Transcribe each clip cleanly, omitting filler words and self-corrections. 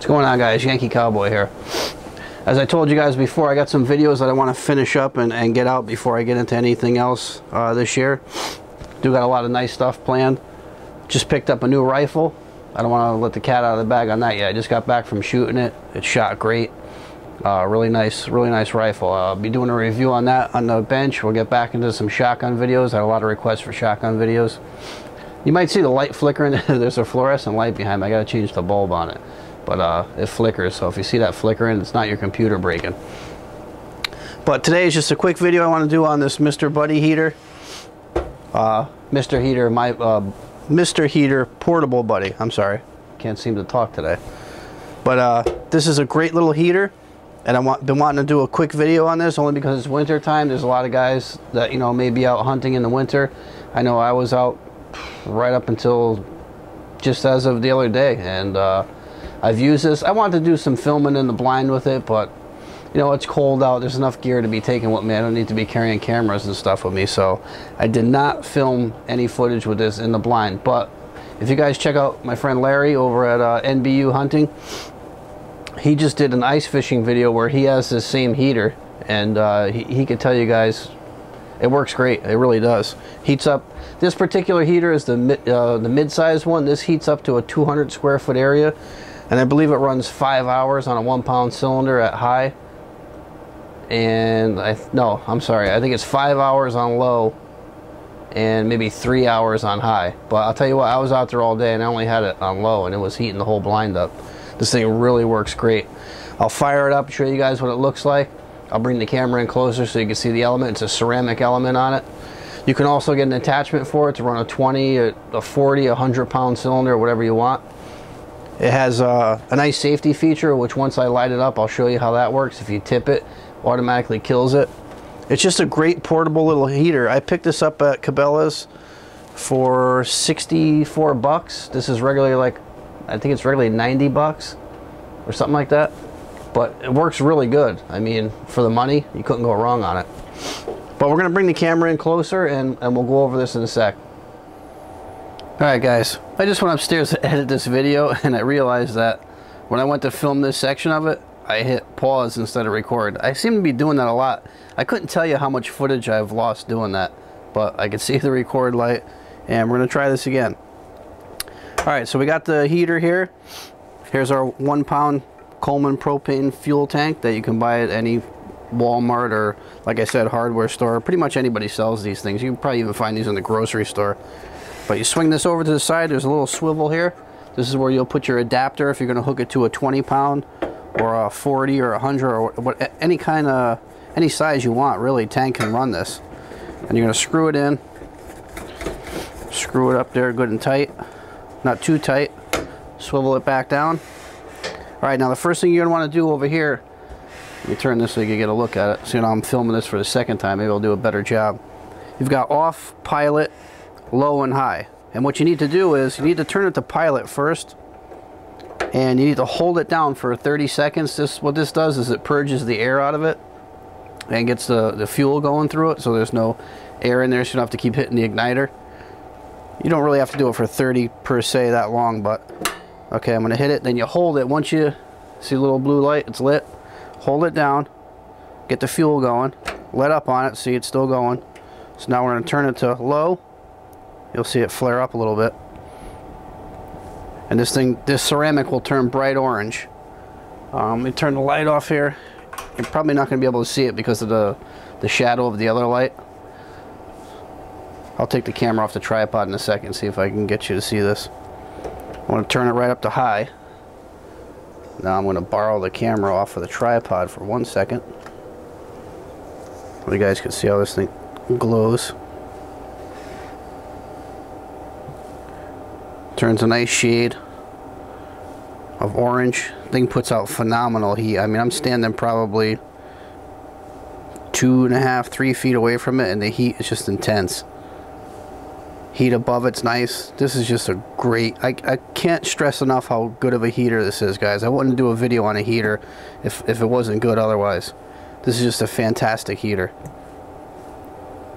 What's going on, guys? Yankee Cowboy here. As I told you guys before, I got some videos that I want to finish up and get out before I get into anything else this year. Do got a lot of nice stuff planned. Just picked up a new rifle. I don't want to let the cat out of the bag on that yet. I just got back from shooting it. It shot great. Really nice rifle. I'll be doing a review on that on the bench. We'll get back into some shotgun videos. I had a lot of requests for shotgun videos. You might see the light flickering. There's a fluorescent light behind me. I got to change the bulb on it. But it flickers, so if you see that flickering, it's not your computer breaking. But today is just a quick video I want to do on this Mr. Buddy heater. Mr. Heater, Mr. Heater Portable Buddy. I'm sorry, can't seem to talk today. But this is a great little heater, and I've been wanting to do a quick video on this only because it's winter time. There's a lot of guys that, you know, may be out hunting in the winter. I know I was out right up until just as of the other day, and I've used this. I wanted to do some filming in the blind with it, but you know, it's cold out. There's enough gear to be taken with me. I don't need to be carrying cameras and stuff with me, so I did not film any footage with this in the blind. But if you guys check out my friend Larry over at NBU Hunting, he just did an ice fishing video where he has this same heater, and he could tell you guys it works great. It really does. Heats up. This particular heater is the mid-size one. This heats up to a 200 square foot area, and I believe it runs 5 hours on a 1 pound cylinder at high. And I'm sorry, I think it's 5 hours on low and maybe 3 hours on high. But I'll tell you what, I was out there all day and I only had it on low, and it was heating the whole blind up. This thing really works great. I'll fire it up, show you guys what it looks like. I'll bring the camera in closer so you can see the element. It's a ceramic element on it. You can also get an attachment for it to run a 20, a 40, a 100 pound cylinder, whatever you want. It has a nice safety feature, which once I light it up, I'll show you how that works. If you tip it, automatically kills it. It's just a great portable little heater. I picked this up at Cabela's for 64 bucks. This is regularly, like, I think it's regularly 90 bucks or something like that. But it works really good. I mean, for the money, you couldn't go wrong on it. But we're gonna bring the camera in closer and we'll go over this in a sec. Alright guys, I just went upstairs to edit this video, and I realized that when I went to film this section of it, I hit pause instead of record. I seem to be doing that a lot. I couldn't tell you how much footage I've lost doing that, but I could see the record light, and we're gonna try this again. Alright, so we got the heater here. Here's our 1 pound Coleman propane fuel tank that you can buy at any Walmart or, like I said, hardware store. Pretty much anybody sells these things. You can probably even find these in the grocery store. But you swing this over to the side, there's a little swivel here. This is where you'll put your adapter if you're going to hook it to a 20 pound or a 40 or 100 or what, any size you want, really. Tank can run this. And you're going to screw it in. Screw it up there good and tight. Not too tight. Swivel it back down. Alright, now the first thing you're going to want to do over here, let me turn this so you can get a look at it. So, you know, I'm filming this for the second time. Maybe I'll do a better job. You've got off, pilot, low, and high. And what you need to do is you need to turn it to pilot first, and you need to hold it down for 30 seconds. What this does is it purges the air out of it and gets the fuel going through it, so there's no air in there, so you don't have to keep hitting the igniter. You don't really have to do it for 30 per se that long, but okay, I'm going to hit it. Then you hold it. Once you see a little blue light, it's lit. Hold it down, get the fuel going, let up on it, see it's still going. So now we're going to turn it to low. You'll see it flare up a little bit. And this ceramic will turn bright orange. Let me turn the light off here. You're probably not going to be able to see it because of the shadow of the other light. I'll take the camera off the tripod in a second, see if I can get you to see this. I want to turn it right up to high. Now I'm going to borrow the camera off of the tripod for 1 second. You guys can see how this thing glows. Turns a nice shade of orange. Thing puts out phenomenal heat. I mean, I'm standing probably 2.5, 3 feet away from it, and the heat is just intense. Heat above it's nice. This is just a great, I can't stress enough how good of a heater this is, guys. I wouldn't do a video on a heater if it wasn't good otherwise. This is just a fantastic heater.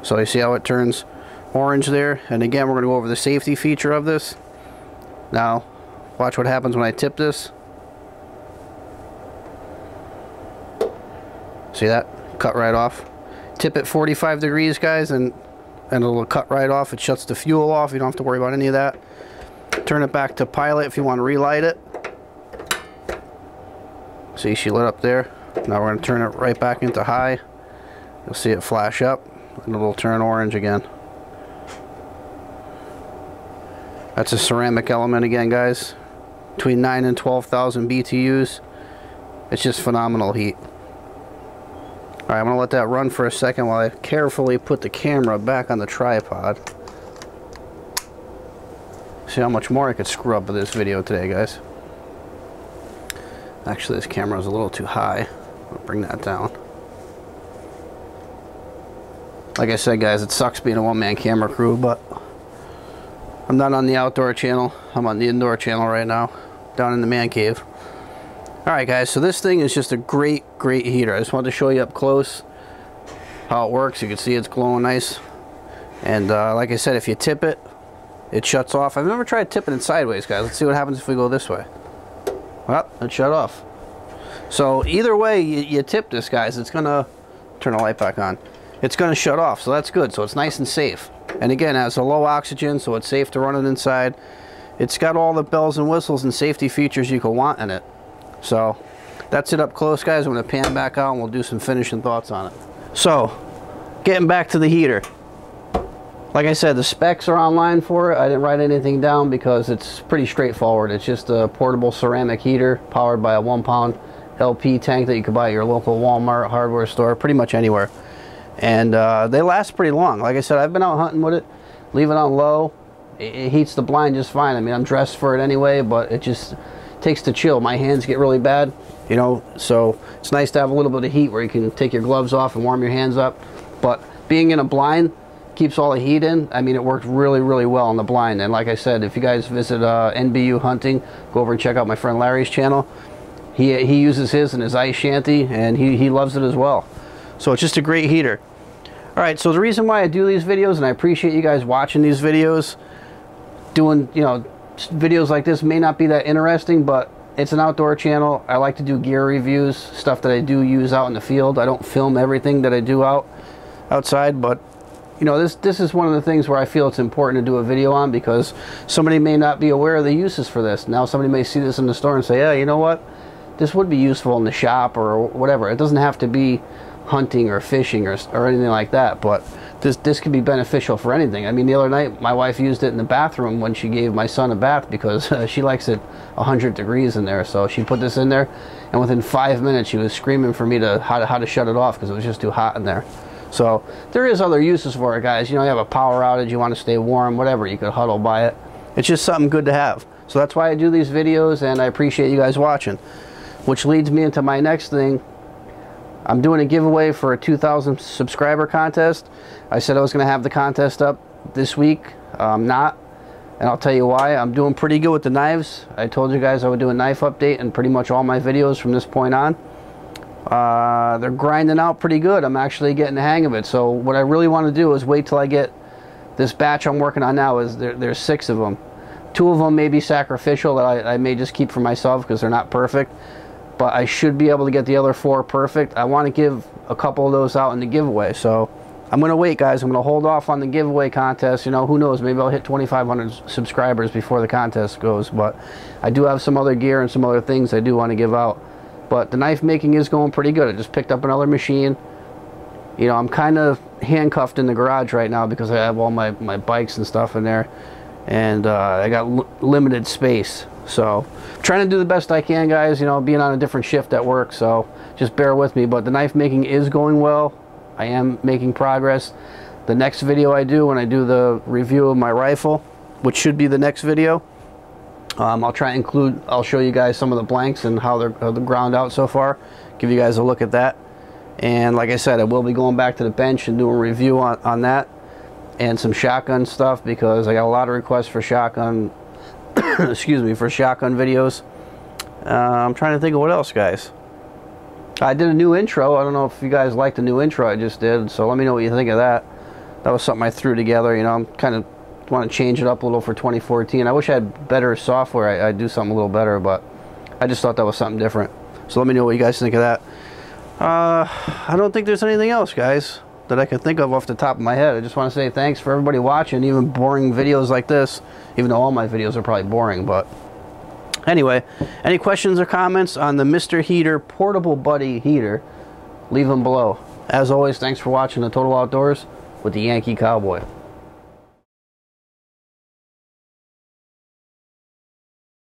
So you see how it turns orange there? And again, we're going to go over the safety feature of this. Now, watch what happens when I tip this. See that? Cut right off. Tip it 45 degrees, guys, and it'll cut right off. It shuts the fuel off. You don't have to worry about any of that. Turn it back to pilot if you want to relight it. See, she lit up there. Now we're going to turn it right back into high. You'll see it flash up, and it'll turn orange again. That's a ceramic element again, guys. Between 9 and 12,000 BTUs. It's just phenomenal heat. Alright, I'm going to let that run for a second while I carefully put the camera back on the tripod. See how much more I could screw up with this video today, guys. Actually, this camera is a little too high. I'll bring that down. Like I said, guys, it sucks being a one-man camera crew, but I'm not on the outdoor channel. I'm on the indoor channel right now, down in the man cave. Alright, guys, so this thing is just a great heater. I just wanted to show you up close how it works. You can see it's glowing nice. And like I said, if you tip it, it shuts off. I've never tried tipping it sideways, guys. Let's see what happens if we go this way. Well, it shut off. So either way you tip this, guys, it's gonna turn the light back on. It's gonna shut off, so that's good. So it's nice and safe. And again, it has a low oxygen, so it's safe to run it inside. It's got all the bells and whistles and safety features you could want in it. So that's it up close, guys. I'm going to pan back out and we'll do some finishing thoughts on it. So getting back to the heater, like I said, the specs are online for it. I didn't write anything down because it's pretty straightforward. It's just a portable ceramic heater powered by a 1-pound LP tank that you could buy at your local Walmart, hardware store, pretty much anywhere. And they last pretty long. Like I said, I've been out hunting with it, leave it on low. It heats the blind just fine. I mean, I'm dressed for it anyway, but it just takes the chill. My hands get really bad, you know, so it's nice to have a little bit of heat where you can take your gloves off and warm your hands up. But being in a blind keeps all the heat in. I mean, it worked really well on the blind. And like I said, if you guys visit NBU Hunting, go over and check out my friend Larry's channel. He uses his in his ice shanty, and he loves it as well. So it's just a great heater. All right, so the reason why I do these videos, and I appreciate you guys watching these videos, doing, you know, videos like this may not be that interesting, but it's an outdoor channel. I like to do gear reviews, stuff that I do use out in the field. I don't film everything that I do outside, but you know, this is one of the things where I feel it's important to do a video on, because somebody may not be aware of the uses for this. Now somebody may see this in the store and say, yeah, you know what, this would be useful in the shop or whatever. It doesn't have to be hunting or fishing or anything like that, but this could be beneficial for anything. I mean, the other night my wife used it in the bathroom when she gave my son a bath, because she likes it 100 degrees in there. So she put this in there, and within 5 minutes she was screaming for me to how to shut it off because it was just too hot in there. So there is other uses for it, guys. You know, you have a power outage, you want to stay warm, whatever, you could huddle by it. It's just something good to have. So that's why I do these videos, and I appreciate you guys watching. Which leads me into my next thing. I'm doing a giveaway for a 2,000 subscriber contest. I said I was going to have the contest up this week. I'm not, and I'll tell you why. I'm doing pretty good with the knives. I told you guys I would do a knife update in pretty much all my videos from this point on. They're grinding out pretty good. I'm actually getting the hang of it. So what I really want to do is wait till I get this batch I'm working on now. There's 6 of them. 2 of them may be sacrificial that I may just keep for myself because they're not perfect. But I should be able to get the other 4 perfect. I want to give a couple of those out in the giveaway. So I'm going to wait, guys. I'm going to hold off on the giveaway contest. You know, who knows? Maybe I'll hit 2,500 subscribers before the contest goes. But I do have some other gear and some other things I do want to give out. But the knife making is going pretty good. I just picked up another machine. You know, I'm kind of handcuffed in the garage right now because I have all my bikes and stuff in there. And I got limited space. So trying to do the best I can, guys, you know, being on a different shift at work, so just bear with me. But the knife making is going well. I am making progress. The next video I do, when I do the review of my rifle, which should be the next video, I'll try and include, I'll show you guys some of the blanks and how they're ground out so far, give you guys a look at that. And like I said, I will be going back to the bench and doing a review on that and some shotgun stuff, because I got a lot of requests for shotgun excuse me, for shotgun videos. I'm trying to think of what else, guys. I did a new intro. I don't know if you guys like the new intro I just did, so let me know what you think of that. That was something I threw together. You know, I'm kind of want to change it up a little for 2014. I wish I had better software. I'd do something a little better, but I just thought that was something different. So let me know what you guys think of that. I don't think there's anything else, guys, that I can think of off the top of my head. I just want to say thanks for everybody watching, even boring videos like this, even though all my videos are probably boring. But anyway, any questions or comments on the Mr. Heater Portable Buddy Heater, leave them below. As always, thanks for watching the Total Outdoors with the Yankee Cowboy.